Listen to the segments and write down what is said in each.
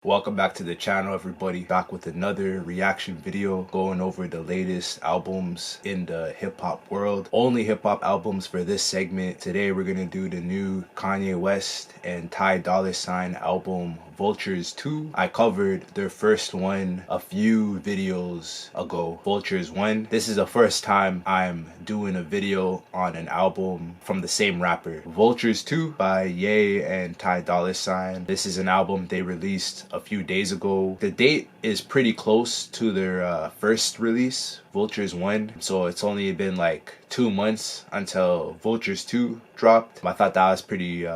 Welcome back to the channel, everybody. Back with another reaction video going over the latest albums in the hip-hop world. Only hip-hop albums for this segment. Today we're gonna do the new Kanye West and Ty Dolla $ign album Vultures 2. I covered their first one a few videos ago, Vultures 1. This is the first time I'm doing a video on an album from the same rapper. Vultures 2 by Ye and Ty Dolla $ign. This is an album they released a few days ago. The date is pretty close to their first release, Vultures 1. So it's only been like 2 months until Vultures 2 dropped. I thought that was pretty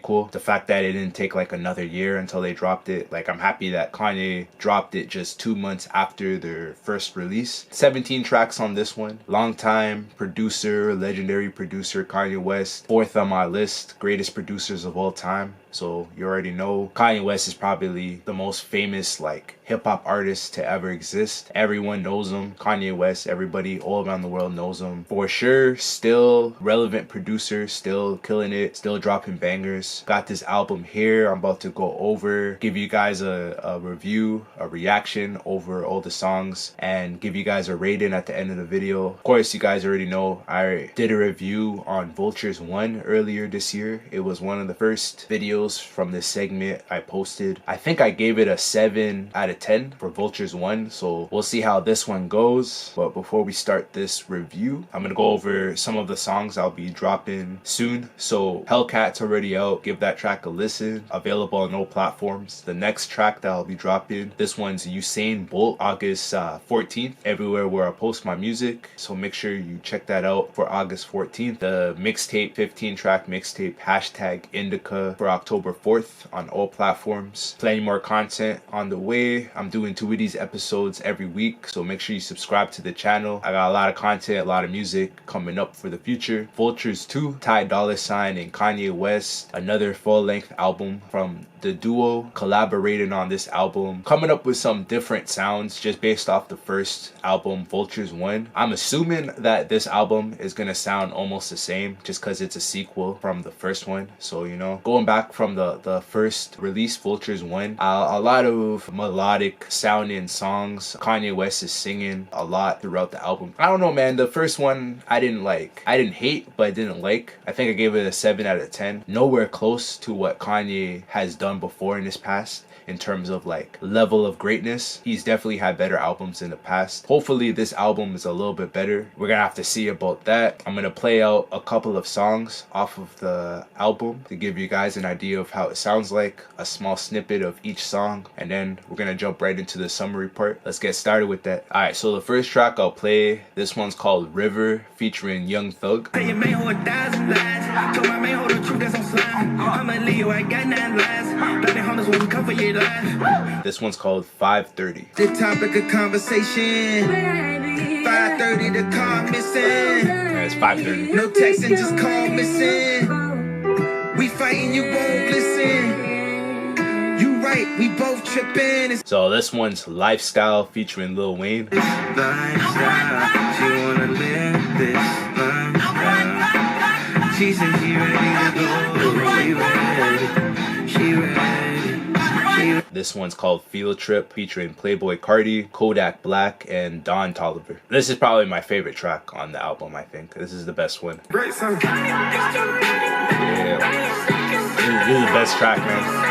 cool. The fact that it didn't take like another year until they dropped it. Like, I'm happy that Kanye dropped it just 2 months after their first release. 17 tracks on this one. Longtime producer, legendary producer Kanye West. 4th on my list, greatest producers of all time. So you already know Kanye West is probably the most famous like hip-hop artist to ever exist. Everyone knows him. Kanye West, everybody all around the world knows him for sure. Still relevant producer, still killing it, still dropping bangers. Got this album here I'm about to go over, give you guys a review, a reaction over all the songs, and give you guys a rating at the end of the video. Of course, you guys already know I did a review on Vultures 1 earlier this year. It was one of the first videos from this segment I posted. I think I gave it a 7 out of 10 for Vultures 1, so we'll see how this one goes. But before we start this review, I'm gonna go over some of the songs I'll be dropping soon. So Hellcat's already out, give that track a listen, available on all platforms. The next track that I'll be dropping, this one's Usain Bolt, August 14th, everywhere where I post my music, so make sure you check that out for August 14th. The Mixtape, 15 track mixtape, hashtag INDICA, for October 4th on all platforms. Plenty more content on the way. I'm doing 2 of these episodes every week, so make sure you subscribe to the channel. I got a lot of content, a lot of music coming up for the future. Vultures 2, Ty Dolla $ign and Kanye West, another full-length album from the duo, collaborated on this album, coming up with some different sounds just based off the first album, Vultures 1. I'm assuming that this album is gonna sound almost the same just because it's a sequel from the first one. So, you know, going back from the first release, Vultures 1, a lot of melodic sounding songs. Kanye West is singing a lot throughout the album. I don't know, man, the first one I didn't hate, but I didn't like. I think I gave it a 7 out of 10. Nowhere close to what Kanye has done before in his past in terms of like level of greatness. He's definitely had better albums in the past. Hopefully this album is a little bit better. We're gonna have to see about that. I'm gonna play out a couple of songs off of the album to give you guys an idea of how it sounds like, a small snippet of each song, and then we're gonna jump right into the summary part. Let's get started with that. Alright, so the first track I'll play, this one's called River featuring Young Thug. This one's called 5:30. The topic of conversation. 5:30, the car missing. Yeah, it's 5:30. No texting, just call missing. We fighting, you won't listen. You right, we both tripping. So this one's Lifestyle featuring Lil Wayne. Lifestyle, she wanna live this lifestyle. She said she ready to go. She ready. This one's called Field Trip featuring Playboi Carti, Kodak Black, and Don Toliver. This is probably my favorite track on the album, I think. This is the best one. Great song. Yeah. This is the best track, man.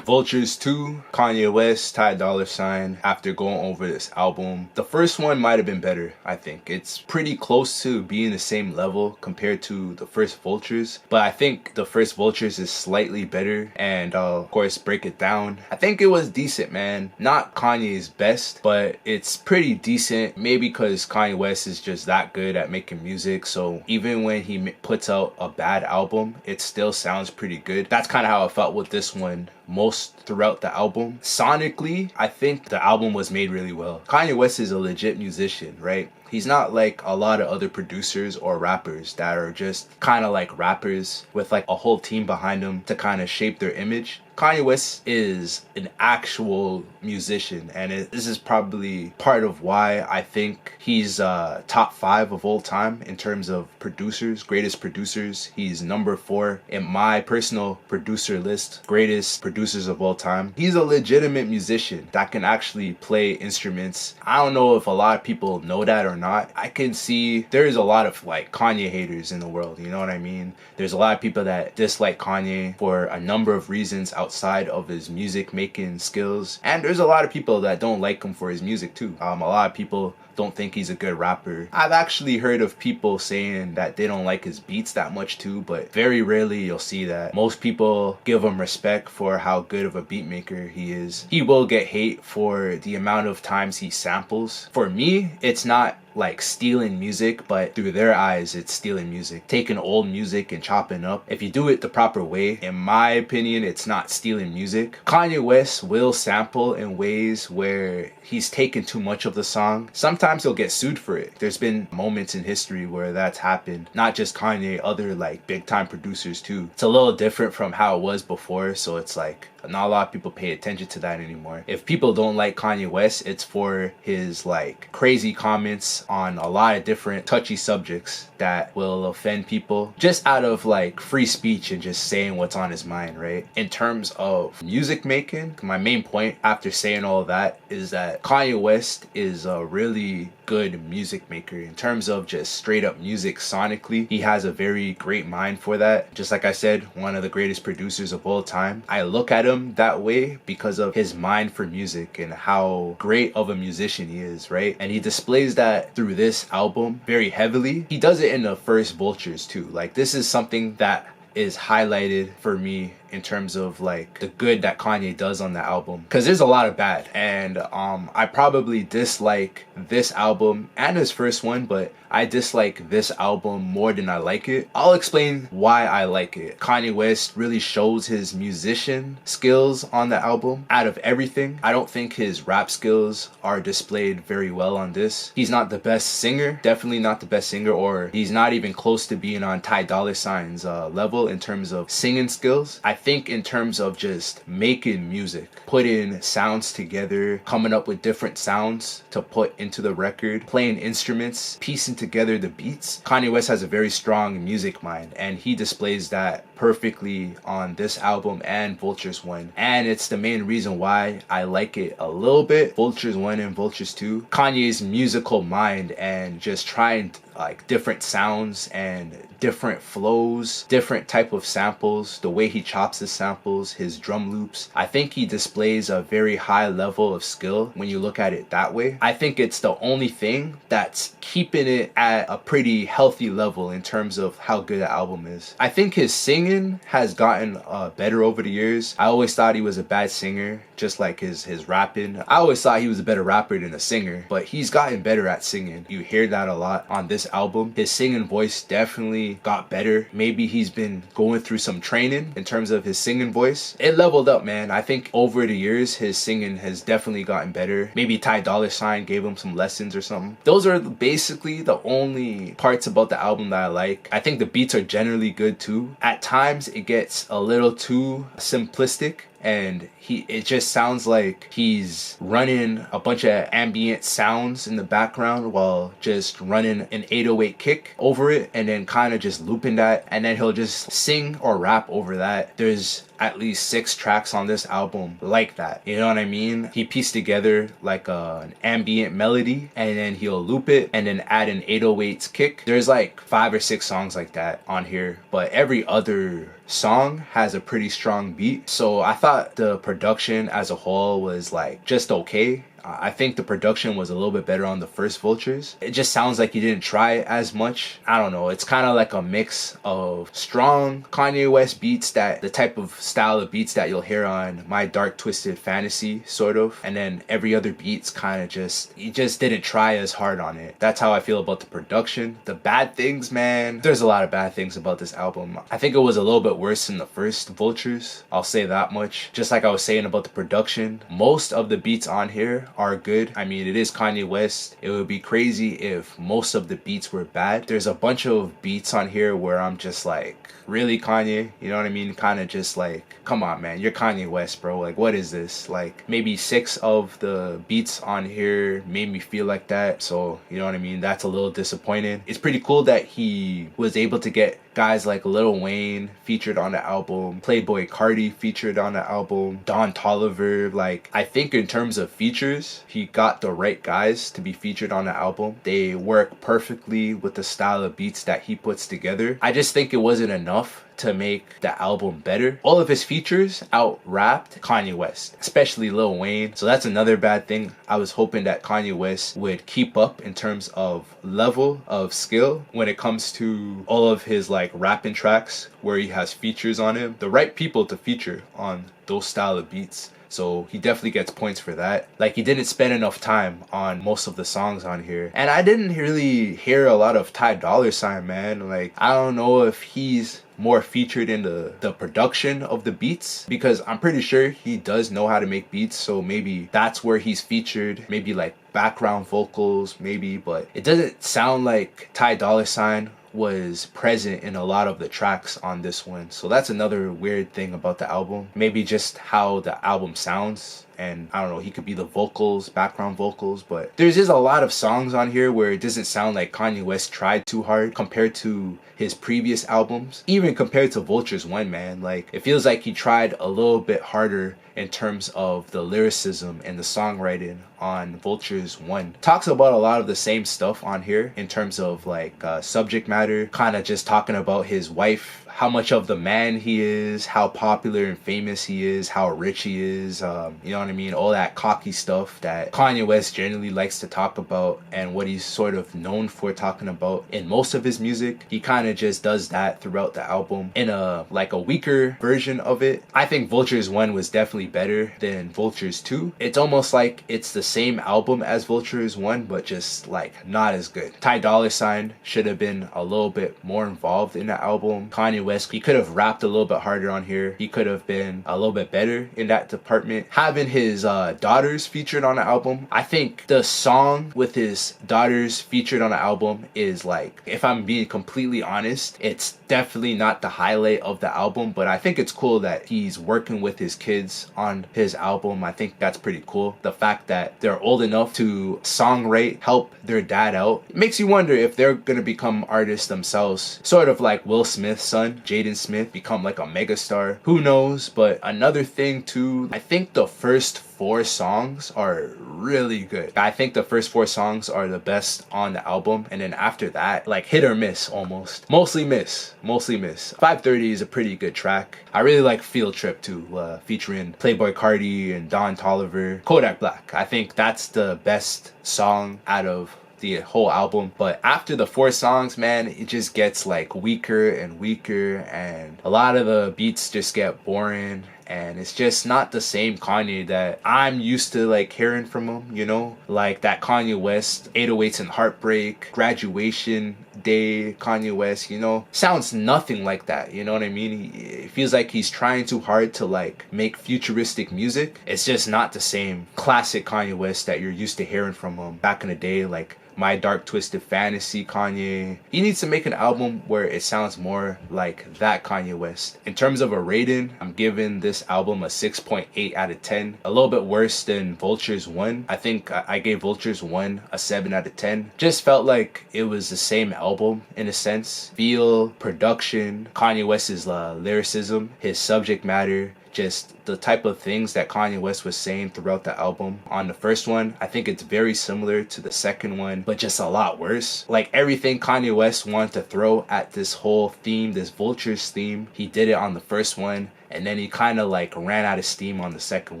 Vultures 2, Kanye West, Ty Dolla $ign. After going over this album, the first one might have been better, I think. It's pretty close to being the same level compared to the first Vultures, but I think the first Vultures is slightly better, and of course, break it down. I think it was decent, man. Not Kanye's best, but it's pretty decent. Maybe because Kanye West is just that good at making music, so even when he puts out a bad album, it still sounds pretty good. That's kind of how I felt with this one most throughout the album. Sonically, I think the album was made really well. Kanye West is a legit musician, right? He's not like a lot of other producers or rappers that are just kind of like rappers with like a whole team behind them to kind of shape their image. Kanye West is an actual musician, and this is probably part of why I think he's top 5 of all time in terms of producers, greatest producers. He's number 4 in my personal producer list, greatest producers of all time. He's a legitimate musician that can actually play instruments. I don't know if a lot of people know that or not. I can see there's a lot of like Kanye haters in the world, you know what I mean? There's a lot of people that dislike Kanye for a number of reasons outside of his music making skills, and there's a lot of people that don't like him for his music too. A lot of people don't think he's a good rapper. I've actually heard of people saying that they don't like his beats that much too, but very rarely you'll see that. Most people give him respect for how good of a beat maker he is. He will get hate for the amount of times he samples. For me, it's not like stealing music, but through their eyes it's stealing music, taking old music and chopping up. If you do it the proper way, in my opinion, it's not stealing music. Kanye West will sample in ways where he's taken too much of the song. Sometimes he'll get sued for it. There's been moments in history where that's happened. Not just Kanye, other like big time producers too. It's a little different from how it was before, so it's like not a lot of people pay attention to that anymore. If people don't like Kanye West, it's for his like crazy comments on a lot of different touchy subjects that will offend people, just out of like free speech and just saying what's on his mind, right? In terms of music making, my main point after saying all that is that Kanye West is a really good music maker. In terms of just straight up music sonically, he has a very great mind for that. Just like I said, one of the greatest producers of all time. I look at him that way because of his mind for music and how great of a musician he is, right? And he displays that through this album very heavily. He does it in the first Vultures too. Like, this is something that is highlighted for me in terms of like the good that Kanye does on the album, because there's a lot of bad, and I probably dislike this album and his first one, but I dislike this album more than I like it. I'll explain why I like it. Kanye West really shows his musician skills on the album. Out of everything, I don't think his rap skills are displayed very well on this. He's not the best singer, definitely not the best singer, or he's not even close to being on Ty Dolla $ign's level in terms of singing skills. I think in terms of just making music, putting sounds together, coming up with different sounds to put into the record, playing instruments, piecing together the beats, Kanye West has a very strong music mind, and he displays that perfectly on this album and Vultures 1. And it's the main reason why I like it a little bit. Vultures 1 and Vultures 2. Kanye's musical mind and just trying like different sounds and different flows, different type of samples, the way he chops his samples, his drum loops. I think he displays a very high level of skill when you look at it that way. I think it's the only thing that's keeping it at a pretty healthy level in terms of how good the album is. I think his singing has gotten better over the years. I always thought he was a bad singer, just like his rapping. I always thought he was a better rapper than a singer, but he's gotten better at singing. You hear that a lot on this album. His singing voice definitely got better. Maybe he's been going through some training in terms of his singing voice. It leveled up, man. I think over the years his singing has definitely gotten better. Maybe Ty Dolla $ign gave him some lessons or something. Those are basically the only parts about the album that I like. I think the beats are generally good too. At times it gets a little too simplistic, and it just sounds like he's running a bunch of ambient sounds in the background while just running an 808 kick over it and then kind of just looping that, and then he'll just sing or rap over that. There's at least 6 tracks on this album like that, you know what I mean? He pieced together like an ambient melody, and then he'll loop it and then add an 808's kick. There's like 5 or 6 songs like that on here, but every other song has a pretty strong beat. So I thought the production as a whole was like just okay. I think the production was a little bit better on the first Vultures. It just sounds like he didn't try as much. I don't know. It's kind of like a mix of strong Kanye West beats, that the type of style of beats that you'll hear on My Dark Twisted Fantasy, sort of. And then every other beat's kind of just, he just didn't try as hard on it. That's how I feel about the production. The bad things, man, there's a lot of bad things about this album. I think it was a little bit worse than the first Vultures. I'll say that much. Just like I was saying about the production, most of the beats on here are good. I mean, it is Kanye West. It would be crazy if most of the beats were bad. There's a bunch of beats on here where I'm just like, really, Kanye? You know what I mean? Kind of just like, come on, man, you're Kanye West, bro. Like, what is this? Like, maybe 6 of the beats on here made me feel like that. So, you know what I mean? That's a little disappointing. It's pretty cool that he was able to get guys like Lil Wayne featured on the album, Playboi Carti featured on the album, Don Toliver. Like, I think in terms of features, he got the right guys to be featured on the album. They work perfectly with the style of beats that he puts together. I just think it wasn't enough to make the album better. All of his features out-rapped Kanye West, especially Lil Wayne. So that's another bad thing. I was hoping that Kanye West would keep up in terms of level of skill when it comes to all of his like rapping tracks where he has features on him. The right people to feature on those style of beats. So he definitely gets points for that. Like, he didn't spend enough time on most of the songs on here. And I didn't really hear a lot of Ty Dolla $ign, man. Like, I don't know if he's more featured in the production of the beats, because I'm pretty sure he does know how to make beats, so maybe that's where he's featured, maybe like background vocals maybe, but it doesn't sound like Ty Dolla $ign was present in a lot of the tracks on this one. So that's another weird thing about the album. Maybe just how the album sounds, and I don't know, he could be the vocals, background vocals, but there's just a lot of songs on here where it doesn't sound like Kanye West tried too hard compared to his previous albums, even compared to Vultures 1, man. Like, it feels like he tried a little bit harder in terms of the lyricism and the songwriting on Vultures 1. Talks about a lot of the same stuff on here in terms of like subject matter, kind of just talking about his wife, how much of the man he is, how popular and famous he is, how rich he is, you know what I mean? All that cocky stuff that Kanye West generally likes to talk about and what he's sort of known for talking about in most of his music. He kind of just does that throughout the album in a weaker version of it. I think Vultures 1 was definitely better than Vultures 2. It's almost like it's the same album as Vultures 1, but just like not as good. Ty Dolla $ign should have been a little bit more involved in the album. Kanye West, he could have rapped a little bit harder on here. He could have been a little bit better in that department. Having his daughters featured on the album, I think the song with his daughters featured on the album is like, if I'm being completely honest, it's definitely not the highlight of the album, but I think it's cool that he's working with his kids on his album. I think that's pretty cool. The fact that they're old enough to songwrite, help their dad out. It makes you wonder if they're gonna become artists themselves, sort of like Will Smith's son, Jaden Smith, become like a megastar. Who knows? But another thing too, I think the first 4 songs are really good. I think the first 4 songs are the best on the album, and then after that, like hit or miss almost. Mostly miss. 530 is a pretty good track. I really like Field Trip too, featuring Playboi Carti and Don Toliver. Kodak Black, I think that's the best song out of the whole album. But after the 4 songs, man, it just gets like weaker and weaker, and a lot of the beats just get boring, and it's just not the same Kanye that I'm used to like hearing from him, you know? Like that Kanye West 808s and Heartbreak, Graduation Day Kanye West, you know? Sounds nothing like that, you know what I mean? It feels like he's trying too hard to like make futuristic music. It's just not the same classic Kanye West that you're used to hearing from him back in the day, like My Dark Twisted Fantasy Kanye. He needs to make an album where it sounds more like that Kanye West. In terms of a rating, I'm giving this album a 6.8 out of 10. A little bit worse than Vultures 1. I think I gave Vultures 1 a 7 out of 10. Just felt like it was the same album in a sense. Feel, production, Kanye West's lyricism, his subject matter, just the type of things that Kanye West was saying throughout the album. On the first one, I think it's very similar to the second one, but just a lot worse. Like everything Kanye West wanted to throw at this whole theme, this Vultures theme, he did it on the first one, and then he kind of like ran out of steam on the second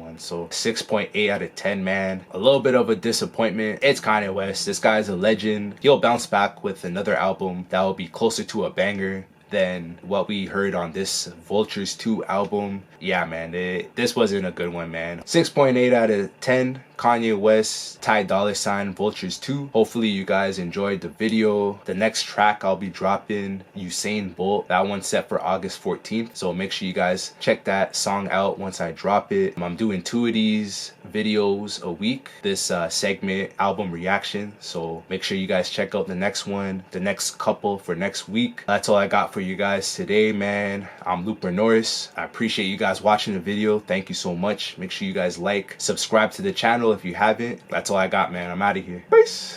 one. So 6.8 out of 10, man. A little bit of a disappointment. It's Kanye West. This guy's a legend. He'll bounce back with another album that will be closer to a banger than what we heard on this Vultures 2 album. Yeah, man, this wasn't a good one, man. 6.8 out of 10 Kanye West, Ty Dolla $ign, Vultures 2. Hopefully you guys enjoyed the video. The next track I'll be dropping, Usain Bolt. That one's set for August 14th. So make sure you guys check that song out once I drop it. I'm doing 2 of these videos a week, this segment album reaction. So make sure you guys check out the next one, the next couple for next week. That's all I got for you guys today, man. I'm Looper Norris. I appreciate you guys watching the video. Thank you so much. Make sure you guys like, subscribe to the channel if you haven't. That's all I got, man. I'm out of here. Peace.